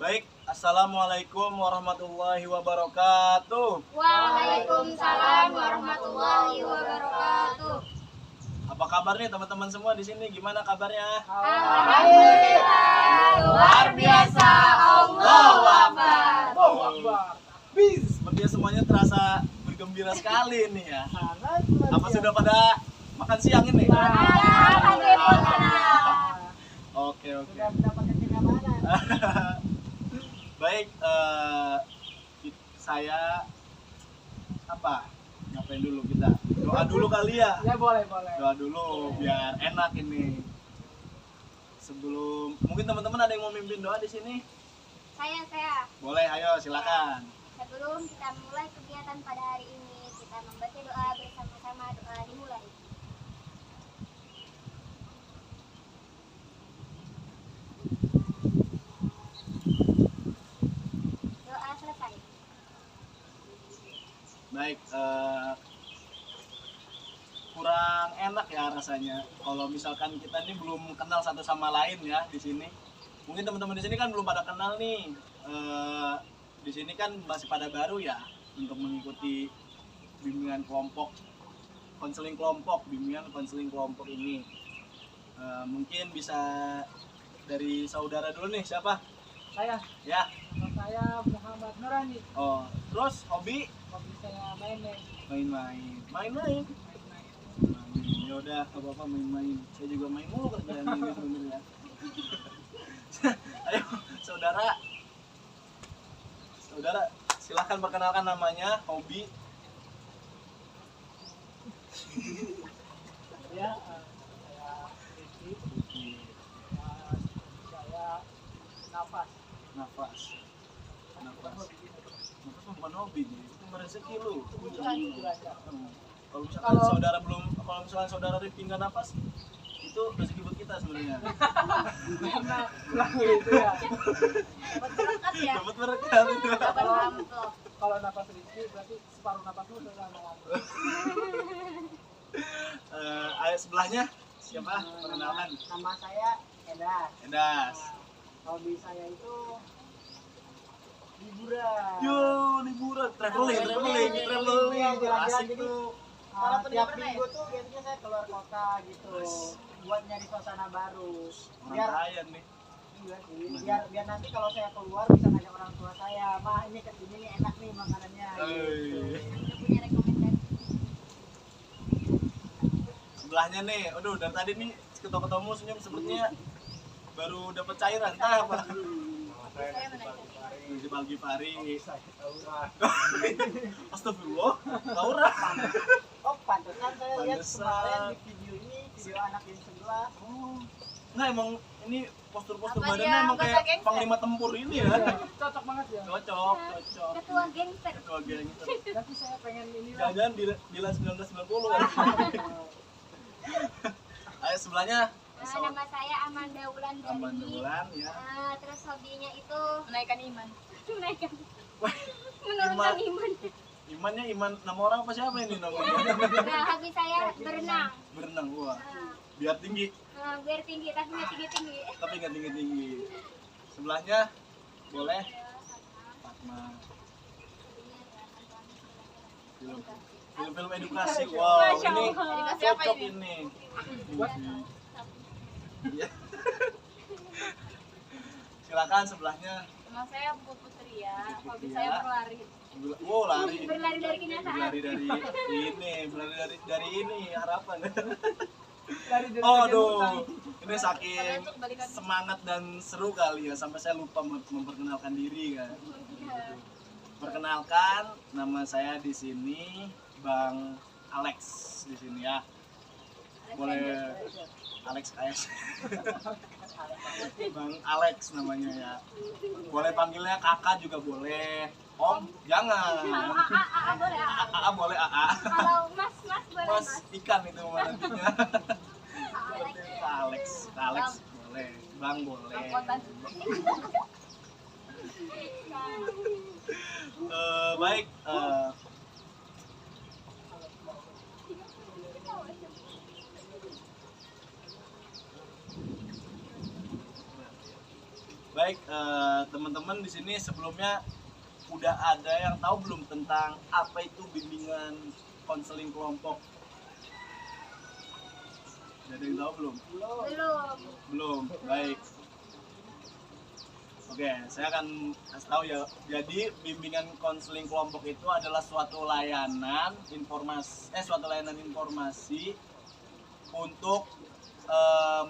Baik, assalamualaikum warahmatullahi wabarakatuh. Waalaikumsalam warahmatullahi wabarakatuh. Apa kabar nih teman-teman semua di sini? Gimana kabarnya? Alhamdulillah, luar biasa. Allahu Akbar. Allahu Akbar. Sepertinya semuanya terasa bergembira sekali nih ya. Apa sudah pada makan siang ini? Alhamdulillah. Oke. Baik, saya ngapain dulu kita? Doa dulu kali ya. Ya boleh. Doa dulu biar enak ini. Sebelum mungkin teman-teman ada yang mau mimpin doa di sini? Saya. Boleh, ayo silakan. Sebelum kita mulai kegiatan pada hari ini, kita membaca doa bersama-sama. Doa dimulai. Doa selesai. Baik, kurang enak ya rasanya kalau misalkan kita ini belum kenal satu sama lain ya di sini. Mungkin teman-teman di sini kan belum pada kenal nih. Di sini kan masih pada baru ya untuk mengikuti bimbingan kelompok, bimbingan konseling kelompok ini. Mungkin bisa dari saudara dulu nih, siapa? Saya, Ya. nama saya Muhammad Nurani. Oh, terus hobi? Hobi saya main-main. Main-main. Ya udah, nggak apa-apa main-main. Saya juga main mulu kerjaan ini sebenarnya. Ayo, saudara, silakan perkenalkan namanya, hobi. Ya, saya Rizky. Saya nafas. Nafas mah bukan hobi nih, itu rezeki lu. Kalau misalkan saudara Rifki nggak nafas, itu rezeki buat kita sebenarnya. Karena lagu itu ya. Berkat ya. Dapat berkat itu. Kalau nafas Rizky berarti separuh nafasmu sudah lama. Ayo sebelahnya siapa? Perkenalkan. Nama saya Edas. Endas. Hobi saya itu liburan. Yo, liburan, traveling. Jalan-jalan, Asik jadi, tuh. tiap minggu tuh biasanya saya keluar kota gitu buat nyari suasana baru. Orang Biar kaya nih. iya sih, biar nanti kalau saya keluar bisa ngajak orang tua saya, mah ini kesini nih enak nih makanannya. Gitu. Udah punya rekomendasi. Sebelahnya nih, aduh dari tadi nih ketemu senyum sepertinya baru dapat cairan. Apa? Saya menanya. Si Pagi Pari. Astagfirullah. Laura. Oh pantesan saya lihat Pantesan. kemarin di video ini, video anak yang sebelah. Oh. Nggak emang ini postur-postur Apa badannya dia emang kayak anggota gangster? panglima tempur ini ya. Cocok banget ya. Cocok. Ketua gangster. Ketua gangster. Nanti saya pengen ini lah. Jangan Dila 1990 kan. Ayo sebelahnya. Nama saya Amanda Wulandari. Amanda Wulan ya. Terus hobinya itu Menaikkan iman. menurunkan iman. Imannya iman nama orang apa siapa ini namanya? Nah, hobi saya berenang. Berenang, wah. Biar tinggi, Biar tinggi tapi nggak tinggi. tapi nggak tinggi-tinggi. Sebelahnya boleh Fatma. Film edukasi. Wow, Masya ini Allah. Edukasi apa cocok ini? ini. Buat Iya. Silakan sebelahnya. Nama saya Putri ya. Hobi Iya. saya berlari. Wow, lari. Berlari dari kenyataan. Berlari dari ini harapan. dari Oh, dari aduh. Ini saking Kalian untuk balikan. semangat dan seru kali ya sampai saya lupa memperkenalkan diri kan. Perkenalkan, nama saya di sini Bang Alex di sini ya. Boleh Alex KS. Bang Alex namanya ya. Boleh panggilnya kakak juga boleh. Om jangan. Boleh. AA boleh AA. Kalau mas boleh Mas mas. ikan itu nantinya. Kak Alex boleh. Bang boleh. Angkotan. Baik. Baik, teman-teman di sini sebelumnya udah ada yang tahu belum tentang apa itu bimbingan konseling kelompok? Ada yang tahu belum? Belum. Belum. Baik. Oke, saya akan kasih tahu ya. Jadi bimbingan konseling kelompok itu adalah suatu layanan informasi untuk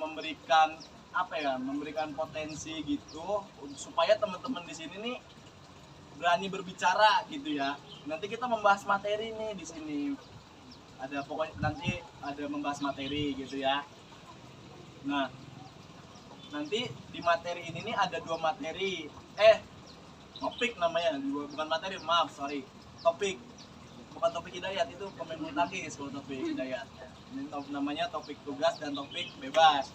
memberikan apa ya? Memberikan potensi gitu supaya teman-teman di sini nih berani berbicara gitu ya. Nanti kita membahas materi nih di sini. Ada pokoknya nanti ada membahas materi gitu ya. Nah, nanti di materi ini nih ada 2 materi. Topik namanya, bukan materi, maaf, sorry. Topik. Bukan topik hidayat, itu pemain bulu tangkis kalau topik hidayat. Ini namanya topik tugas dan topik bebas.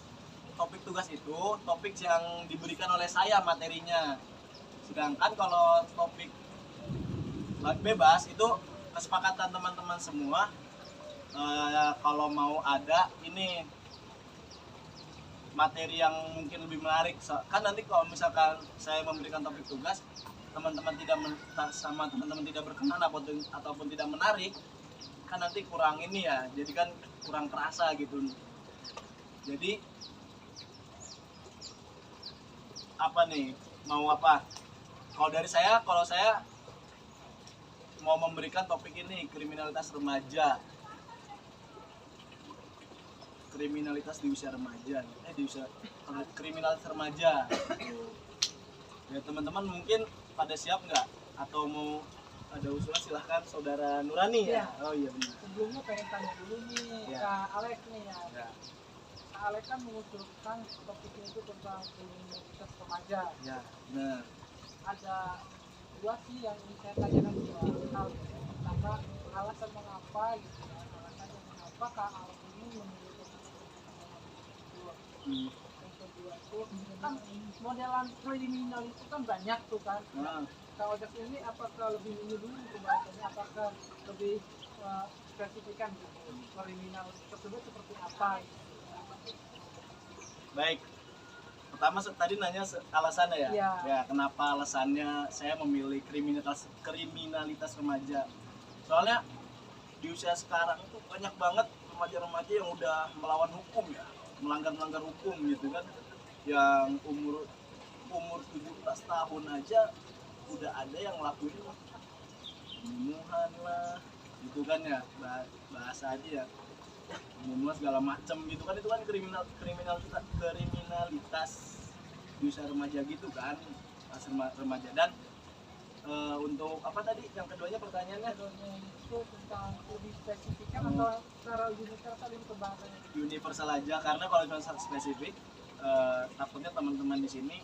Topik tugas itu topik yang diberikan oleh saya materinya. Sedangkan kalau topik bebas itu kesepakatan teman-teman semua. Kalau mau ada ini materi yang mungkin lebih menarik, kan nanti kalau misalkan saya memberikan topik tugas teman-teman tidak berkenan ataupun tidak menarik, kan nanti kurang ini ya, jadi kan kurang terasa gitu. Jadi apa nih, mau apa? Kalau saya mau memberikan topik ini, kriminalitas remaja. Kriminalitas di usia remaja, kriminalitas remaja. Ya teman-teman mungkin pada siap nggak? Atau mau ada usulan silahkan saudara Nurani ya? Oh iya benar. Sebelumnya pengen tanya dulu nih Ya. Kak Alex nih ya. Ya. Kak Alex kan mengusulkan topiknya itu tentang kriminalitas remaja. Ya, benar. Ada 2 sih yang ingin saya tanyakan, 2 hal. Pertama, alasan mengapa gitu ya, alasannya mengapa Kak Alex ini memilih yang kedua itu kan modelan kriminal itu kan banyak tuh kan. Nah, Kak Ojek ini apakah lebih ini dulu pembahasannya, apakah lebih spesifikan gitu, kriminal tersebut seperti apa gitu. baik. Pertama tadi nanya alasannya ya? Iya. Ya, kenapa alasannya saya memilih kriminalitas remaja? Soalnya di usia sekarang itu banyak banget remaja-remaja yang udah melawan hukum ya, melanggar hukum gitu kan, yang umur 17 tahun aja udah ada yang ngelakuin pembunuhan lah gitu kan ya, bahasa aja ya, pembunuhan segala macem gitu kan, itu kan kriminalitas di usia remaja gitu kan, pas remaja. Dan untuk apa tadi yang keduanya pertanyaannya? Keduanya itu tentang lebih spesifikan atau secara universal ini pembahasannya? Universal aja, karena kalau cuma spesifik takutnya teman-teman di sini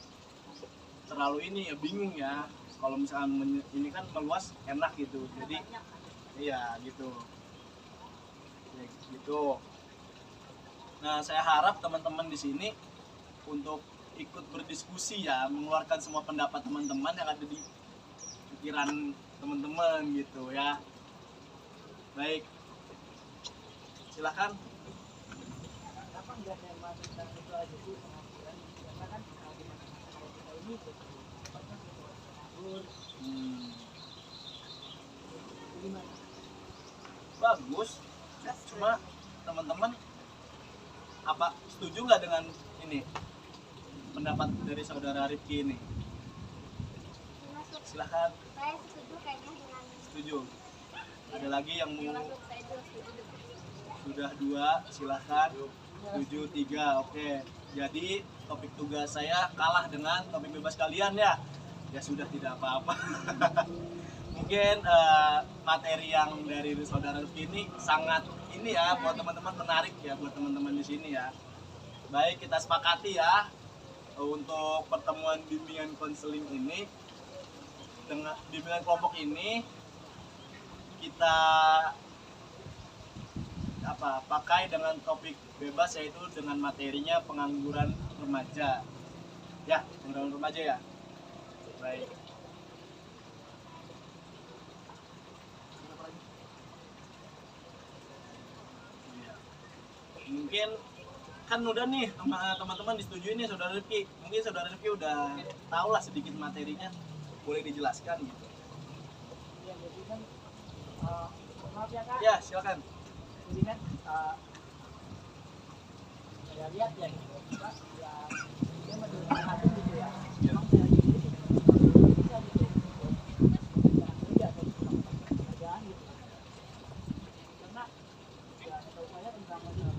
terlalu ini ya, bingung ya. Kalau misalkan ini kan meluas enak gitu, jadi iya gitu. Ya, gitu. Nah, saya harap teman-teman di sini untuk ikut berdiskusi ya, mengeluarkan semua pendapat teman-teman yang ada di pikiran teman-teman gitu ya. Baik, silahkan. Kenapa nggak tema tentang itu aja sih, pengaturan? Karena kan kalau di masyarakat kita ini banyak ngawur. Gimana? Bagus, cuma teman-teman apa setuju nggak dengan ini pendapat dari saudara Rifki ini? Masuk. Silahkan. Saya setuju kayaknya dengan Setuju. Ada lagi yang mau? masuk saya juga setuju. Sudah 2, silahkan. 7, 3, oke. Jadi topik tugas saya kalah dengan topik bebas kalian ya. Ya sudah, tidak apa-apa. Mungkin materi yang dari saudara Rifki ini sangat ini ya, buat teman-teman menarik ya, buat teman-teman di sini ya. Baik, kita sepakati ya untuk pertemuan bimbingan konseling ini, dengan bimbingan kelompok ini kita pakai dengan topik bebas, yaitu dengan materinya pengangguran remaja ya, pengangguran remaja ya. Baik, mungkin kan udah nih sama teman-teman disetujui nih saudara Rifki. Mungkin saudara Rifki udah tahu lah sedikit materinya, boleh dijelaskan gitu. Ya jadi kan maaf ya kak, Ya silakan. jadi kan saya lihat ya gitu Pak, ya dia menurut hakim gitu ya, memang saya gitu bisa gitu jangan kerja atau kerjaan gitu, karena ya setahu saya tentang masalah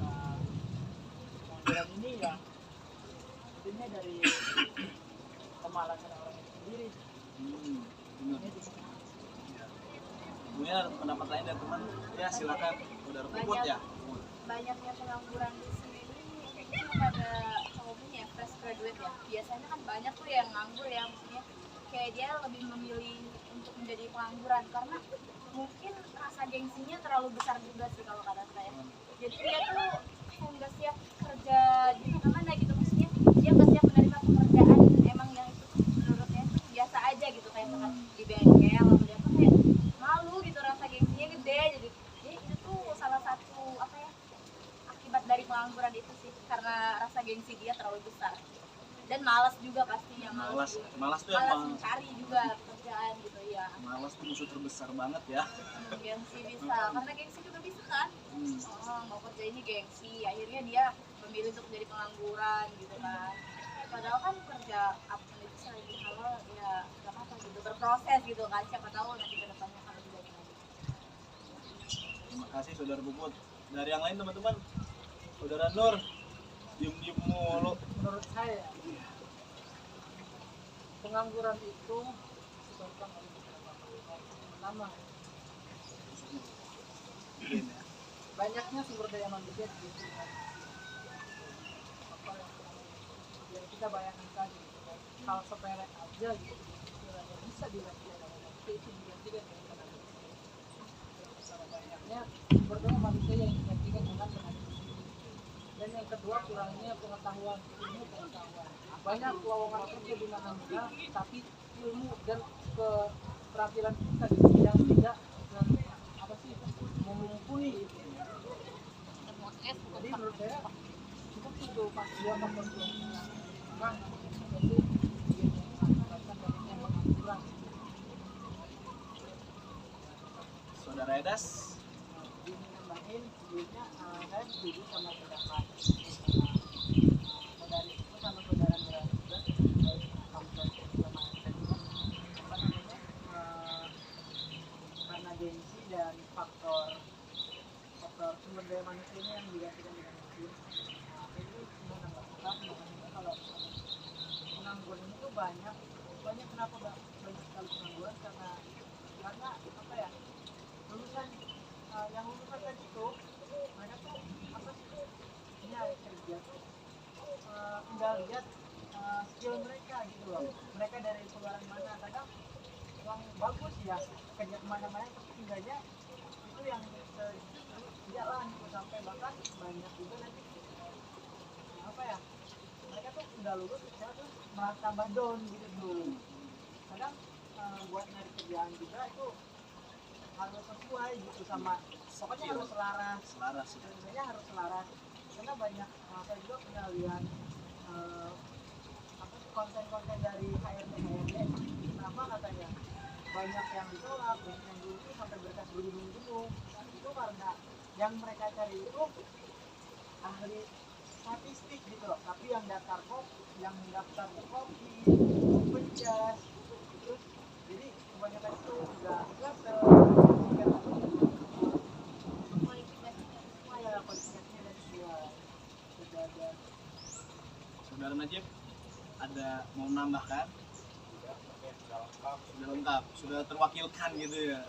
pengangguran ini ya intinya dari kemalasan orang itu sendiri. Benar. Ini di- Ya. Mungkin ada pendapat lain dari teman. Ya silakan. Saudara Puput ya. Banyaknya pengangguran di sini kayaknya pada umumnya fresh graduate ya. Biasanya kan banyak tuh yang nganggur ya, maksudnya kayak dia lebih memilih untuk menjadi pengangguran karena mungkin rasa gengsinya terlalu besar juga sih kalau kata saya. Jadi dia tuh kayak nggak siap kerja di mana gitu, maksudnya dia nggak siap menerima pekerjaan emang yang itu menurutnya tuh biasa aja gitu, kayak misalkan di bengkel atau di apa, kayak malu gitu, rasa gengsinya gede. Jadi itu tuh salah satu apa ya, akibat dari pengangguran itu sih, karena rasa gengsi dia terlalu besar dan malas juga pastinya, Malas tuh malas yang mencari juga pekerjaan gitu ya. malas tuh musuh terbesar banget ya. Gengsi bisa, karena gengsi juga bisa kan. Oh, mau kerja ini gengsi, akhirnya dia memilih untuk jadi pengangguran gitu kan. Padahal kan kerja apapun itu selagi halal ya gak apa-apa gitu, berproses gitu kan, siapa tahu nanti ke depannya kalau juga gimana. Terima kasih saudara Puput. Dari yang lain teman-teman, saudara Nur, diem mulu. menurut saya pengangguran itu disebabkan oleh beberapa faktor. Pertama, Mungkin ya. banyaknya sumber daya manusia di desa. Apa yang kita bayangkan tadi, gitu kan. Hal sepele aja gitu, kiranya bisa dilakukan oleh manusia itu digantikan dengan tenaga mesin. Karena banyaknya sumber daya manusia yang digantikan dengan tenaga mesin. Dan yang kedua, kurangnya pengetahuan, ilmu pengetahuan. Banyak lowongan kerja di mana-mana, tapi ilmu dan keterampilan kita di bidang tidak apa sih memumpuni gitu. Jadi menurut saya cukup itu pas dua faktor itu memang jadi mengakibatkan banyaknya pengangguran. Saudara Edas, Ini nambahin sebelumnya saya setuju sama pendapat saudari itu sama saudara Mira juga baik kampus sama kita juga apa namanya karena gengsi dan faktor sumber daya manusia ini yang digantikan dengan mesin. Nah, ini cuma nambahkan makanya kalau pengangguran ini tuh banyak kenapa banyak sekali pengangguran karena apa ya, lulusan yang lulusan tadi itu mereka tuh apa sih nyari kerja tuh tinggal lihat skill mereka gitu loh, mereka dari keluaran mana, kadang yang bagus ya kerja kemana-mana tapi tinggalnya itu yang jalan gitu, sampai bahkan banyak juga nanti apa ya, mereka tuh udah lulus ya tuh merasa tambah down gitu tuh. Kadang buat nyari kerjaan juga itu harus sesuai gitu sama, pokoknya harus selaras, selaras ya. sebenarnya harus selaras karena banyak saya juga pernah lihat apa sih konten-konten dari HRD kenapa katanya banyak yang ditolak, banyak yang dulu sampai berkas bergunung-gunung. Itu karena yang mereka cari itu ahli statistik gitu loh, tapi yang daftar kopi, penjas, terus jadi kebanyakan itu nggak kualifikasinya dari luar. Sudah ada. Saudara Najib, ada mau menambahkan? Sudah lengkap, sudah terwakilkan gitu ya.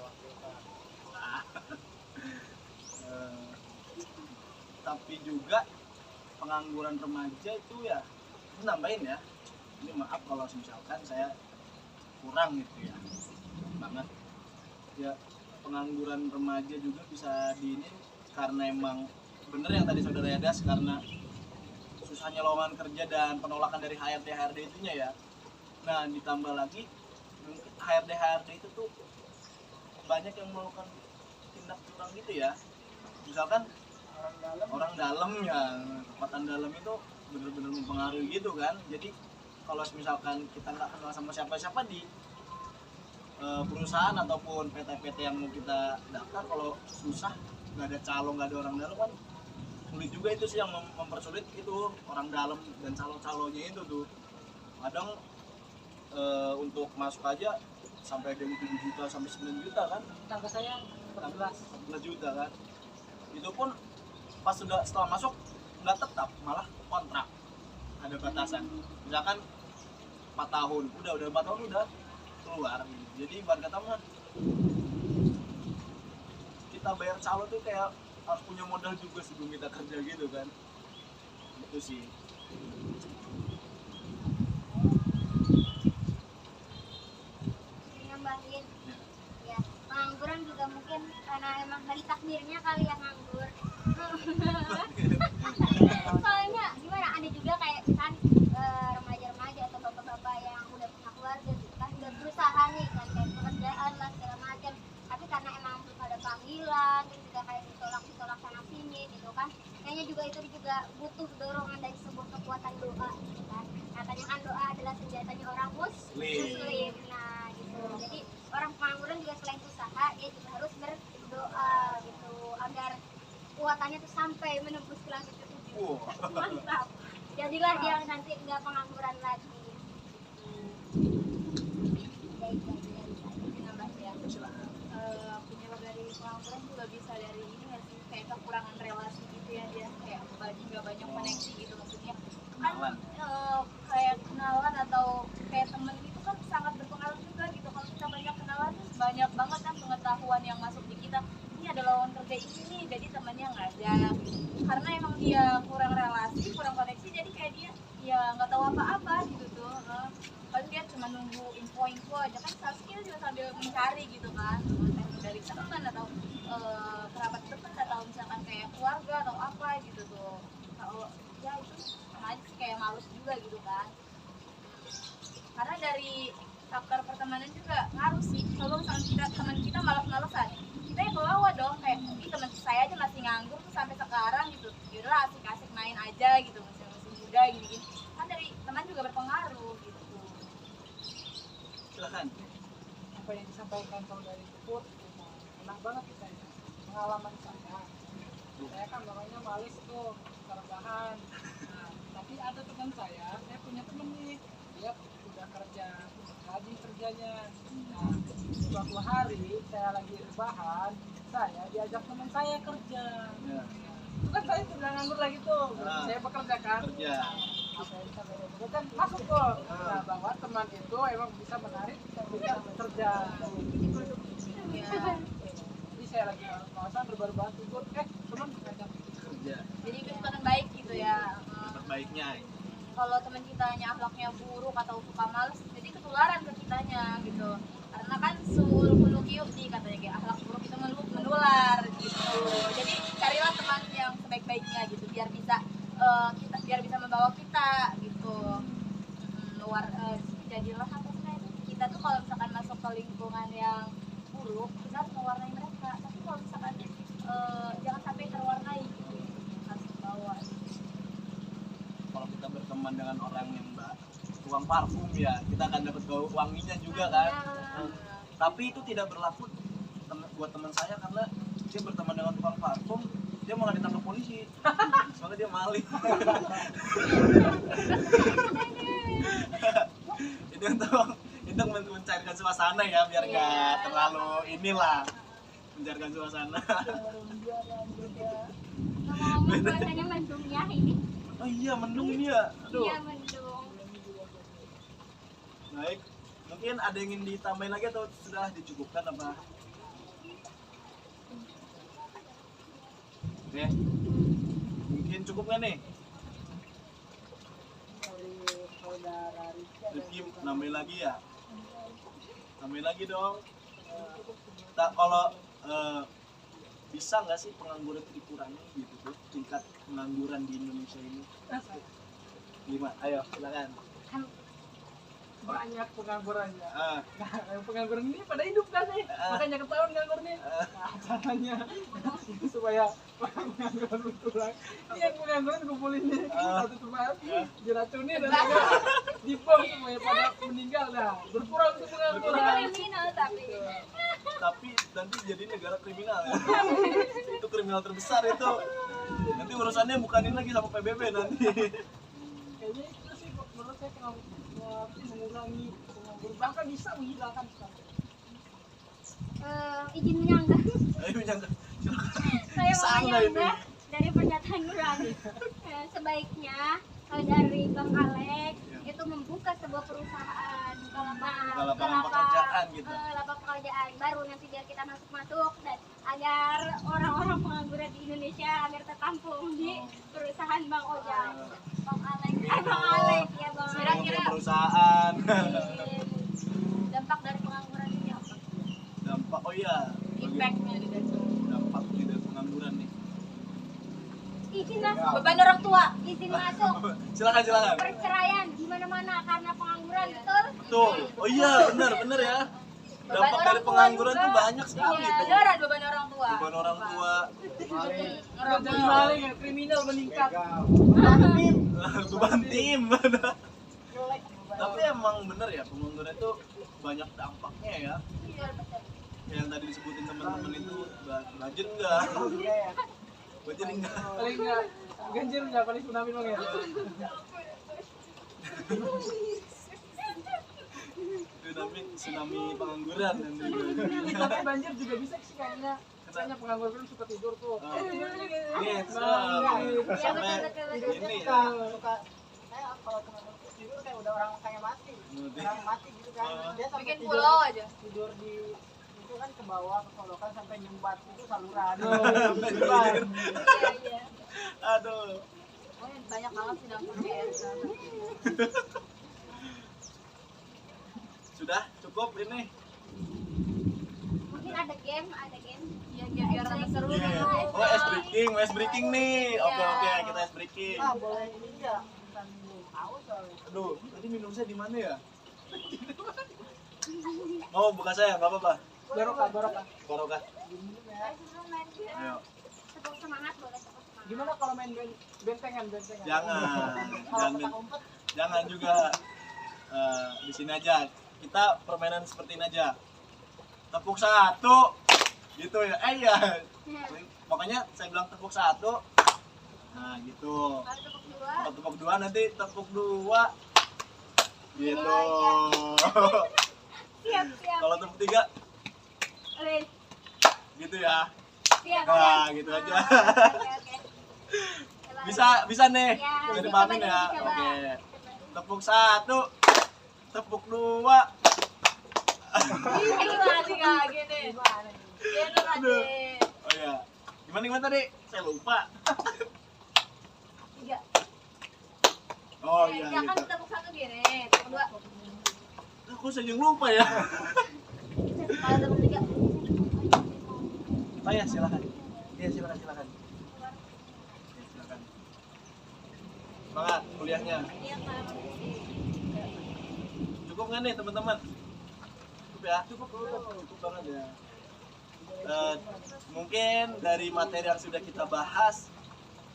Tapi juga pengangguran remaja itu ya, ini nambahin ya. Ini maaf kalau misalkan saya kurang gitu ya, banget. Ya pengangguran remaja juga bisa di ini karena emang bener yang tadi saudara Yadas, karena susahnya lowongan kerja dan penolakan dari HRD itunya ya. Nah ditambah lagi HRD itu tuh banyak yang melakukan tindak curang gitu ya. Misalkan orang dalam ya, kekuatan dalam itu benar-benar mempengaruhi gitu kan. Jadi kalau misalkan kita nggak kenal sama siapa-siapa di perusahaan ataupun PT-PT yang mau kita daftar, kalau susah nggak ada calon, nggak ada orang dalam kan sulit juga. Itu sih yang mempersulit itu, orang dalam dan calon-calonnya itu tuh kadang untuk masuk aja sampai ada 7 juta sampai 9 juta kan, Tangga saya 14. juta kan. Itu pun pas setelah masuk nggak tetap, malah kontrak, ada batasan. Misalkan 4 tahun, udah 4 tahun udah keluar. Jadi ibarat kata mah kita bayar calon tuh kayak harus punya modal juga sebelum kita kerja gitu kan. Itu sih. Nambahin ya, pengangguran juga mungkin karena emang dari takdirnya kali yang nganggur. Soalnya gimana, ada juga kayak misalnya remaja-remaja atau bapak-bapak yang udah punya keluarga gitu kan, udah berusaha nih kan kayak pekerjaan lah segala macam, tapi karena emang belum ada panggilan terus juga kayak ditolak sana sini gitu kan, kayaknya juga itu juga butuh dorongan dari sebuah kekuatan doa gitu kan. Katanya kan doa adalah senjatanya orang muslim. Nah gitu, jadi orang pengangguran juga selain usaha dia juga harus berdoa gitu agar kuatannya tuh sampai menembus ke langit ketujuh. Mantap. Jadilah dia nanti nggak pengangguran lagi. Nambah ya. Penyebab dari pengangguran juga bisa dari ini nggak sih, kayak kekurangan relasi gitu ya, dia kayak nggak banyak koneksi gitu, maksudnya kan kayak kenalan atau kayak temen itu kan sangat berpengaruh juga gitu. Kalau kita banyak kenalan banyak banget kan pengetahuan yang masuk di kita, ini ada lawan kerja ini nih, jadi temannya ngajak karena emang dia kurang relasi, kurang koneksi, jadi kayak dia ya nggak tahu apa-apa gitu tuh. Kan dia cuma nunggu info aja kan, Saskia juga sambil mencari gitu kan, dari teman atau kerabat dekat atau misalkan kayak keluarga atau apa gitu tuh. Kalau ya itu sama aja sih, kayak malus juga gitu kan, karena dari faktor pertemanan juga ngaruh sih. Kalau misalnya teman kita malas-malesan, kita yang bawa dong, kayak ini teman saya aja masih nganggur tuh sampai sekarang gitu, yaudahlah asik-asik main aja gitu, masih muda gini-gini kan, dari teman juga berpengaruh gitu. Silakan. Apa yang disampaikan saudari Puput enak banget kita ya. Pengalaman saya kan namanya males tuh rebahan. Nah, tapi ada teman saya punya temen nih, dia udah kerja, rajin kerjanya. Nah, suatu hari saya lagi rebahan, saya diajak teman saya kerja. Ya. Itu kan saya sudah nganggur lagi tuh, saya bekerja kan. Kerja. Apa yang disampaikan kan masuk kok. Nah, bahwa teman itu emang bisa menarik kita kerja. Ya. Jadi saya lagi kawasan berbahan ikut, teman ngajak Kerja. Jadi kesempatan baik gitu ya. Terbaiknya. Kalau teman kitanya akhlaknya buruk atau suka males, jadi ketularan ke kitanya gitu. Karena kan sul khuluq yu'ti katanya, kayak akhlak buruk itu menular gitu. Jadi carilah teman yang sebaik-baiknya gitu, biar bisa membawa kita gitu. Jadilah apa sih itu? Kita tuh kalau misalkan masuk ke lingkungan yang buruk, kita harus mewarnai mereka. Tapi kalau misalkan jangan sampai terwarnai gitu, harus bawa. Kalau kita berteman dengan orang yang tukang parfum ya, kita akan dapat bau wanginya juga kan. Tapi itu tidak berlaku buat teman saya, karena dia berteman dengan tukang parfum, dia malah ditangkap polisi. Soalnya dia maling. Itu mencairkan suasana ya, biar nggak terlalu inilah, mencairkan suasana. Ngomong bahasanya mendung ya ini. Oh iya, mendung ini ya. Aduh. Iya mendung. Baik, mungkin ada yang ingin ditambahin lagi atau sudah dicukupkan apa? Oke, mungkin cukup nggak nih? dari saudara Rifki nambahin lagi ya? Nambahin lagi dong. Kalau bisa nggak sih pengangguran itu dikurangi gitu tuh, tingkat pengangguran di Indonesia ini? 5, ayo silakan. kan banyak penganggurannya. Ah, Nah, yang pengangguran ini pada hidup kan nih, makanya ketahuan nganggur nih. Nah, caranya supaya pengangguran berkurang, ini yang pengangguran kumpulin nih satu tempat, diracunin dan dibom semuanya pada meninggal. Nah, berkurang tuh pengangguran. Kriminal tapi. tapi nanti jadi negara kriminal ya. Itu kriminal terbesar itu. Nanti urusannya bukanin lagi sama PBB nanti. Kayaknya itu sih menurut saya mengurangi pengangguran, bahkan bisa menghilangkan sekarang. Izin menyanggah. Ayo jangan. Saya mau Sanggah ini. menyanggah dari pernyataan Nurani. Sebaiknya dari Bang Alek itu membuka sebuah perusahaan Lapangan pekerjaan gitu. lapangan pekerjaan baru nanti biar kita masuk dan agar orang-orang pengangguran di Indonesia agar tertampung di perusahaan Bang Ojak. Bang Alek, Bang Alek ya Bang Alek. Kira-kira perusahaan. Dampak dari pengangguran ini apa? Dampak oh iya. Impactnya di dalam. Dampak dari pengangguran nih. Izin masuk. Beban orang tua. Izin masuk. Silakan. Perceraian di mana-mana karena pengangguran, betul? Betul. Oh iya, benar ya. Dampak dari pengangguran tuh banyak sekali tuh. Beneran beban orang tua. Beban orang tua, Udah jadi maling ya, kriminal meningkat. beban tim. Tapi emang bener ya, pengangguran itu banyak dampaknya ya. Iya, betul. Yang tadi disebutin teman-teman itu banjir enggak? Banjir enggak? Paling enggak ganjil enggak, paling tsunami dong ya. Tsunami pengangguran nanti. Tapi banjir juga bisa sih kayaknya. Katanya pengangguran suka tidur tuh. Ini Iya, sampai betul. ini ya. Suka saya kalau pengangguran tidur kayak udah orang kayak mati. Orang mati gitu kan. Dia sampai Bikin tidur, pulau aja. tidur di itu kan ke bawah ke kolokan sampai nyumbat itu saluran. Iya, iya. Aduh. Oh, banyak banget sih dampaknya ya. Sudah cukup ini. Mungkin ada game. Iya, biar tambah seru. Oh, ice breaking nih. Oke, kita ice breaking. Ah, boleh ini ya. Bukan minum haus soalnya. Aduh, tadi minum saya di mana ya? Oh, bukan saya, Bapak, Pak. Barokah. Barokah. Minum ya. Ayo. Tepuk semangat boleh tepuk semangat. Gimana kalau main bentengan? Jangan jangan juga di sini aja. Kita permainan seperti ini aja. Tepuk satu, gitu ya. Iya. Makanya saya bilang tepuk satu. Nah, gitu. Kalau tepuk dua. Kalau tepuk dua nanti tepuk dua. Gitu. Siap. Kalau tepuk tiga, Oke, gitu ya. siap. Nah, gitu aja. Oke. Bisa nih. Ya, Bisa coba dipahamin dulu, ya. coba. Oke. Tepuk satu, tepuk dua. Ini lagi kayak gini. Gitu Aduh. lagi. Oh ya. Gimana tadi? Saya lupa. 3. Oh iya Ya kan gitu. tepuk satu gini, tepuk dua. Aku saya yang lupa ya. Kalau tepuk 3. Oh ya, silakan. Iya, silakan. Ya, silakan. Semangat kuliahnya. Iya, Kak. Cukup nggak nih teman-teman? Cukup ya? Cukup banget ya. Mungkin dari materi yang sudah kita bahas,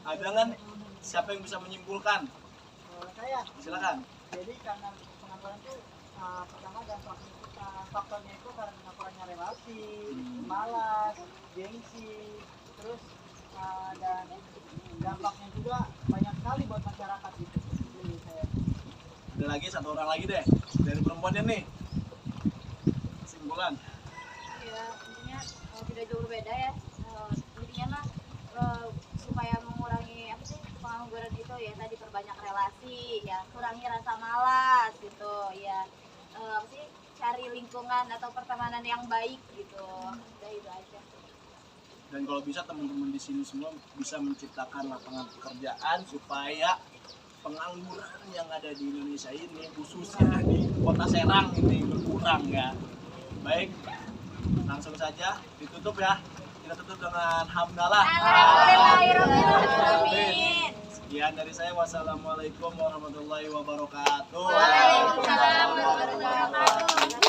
ada nggak nih siapa yang bisa menyimpulkan? Saya. Silakan. Jadi karena pengangguran itu pertama faktornya itu karena kurangnya relasi, malas, gengsi, terus dan dampaknya juga banyak sekali buat masyarakat gitu. Jadi saya. Ada lagi satu orang lagi deh dari perempuannya nih. Kesimpulan. Ya, intinya tidak jauh berbeda ya. Intinya mah supaya mengurangi apa sih pengangguran itu ya tadi perbanyak relasi ya, kurangi rasa malas gitu ya. Apa sih cari lingkungan atau pertemanan yang baik gitu. Udah itu aja. Dan kalau bisa teman-teman di sini semua bisa menciptakan lapangan pekerjaan supaya pengangguran yang ada di Indonesia ini khususnya di Kota Serang ini berkurang ya. Baik, langsung saja ditutup ya. Kita tutup dengan hamdalah. Alhamdulillahirobbilalamin. Amin. Sekian dari saya. Wassalamualaikum warahmatullahi wabarakatuh. Waalaikumsalam warahmatullahi wabarakatuh.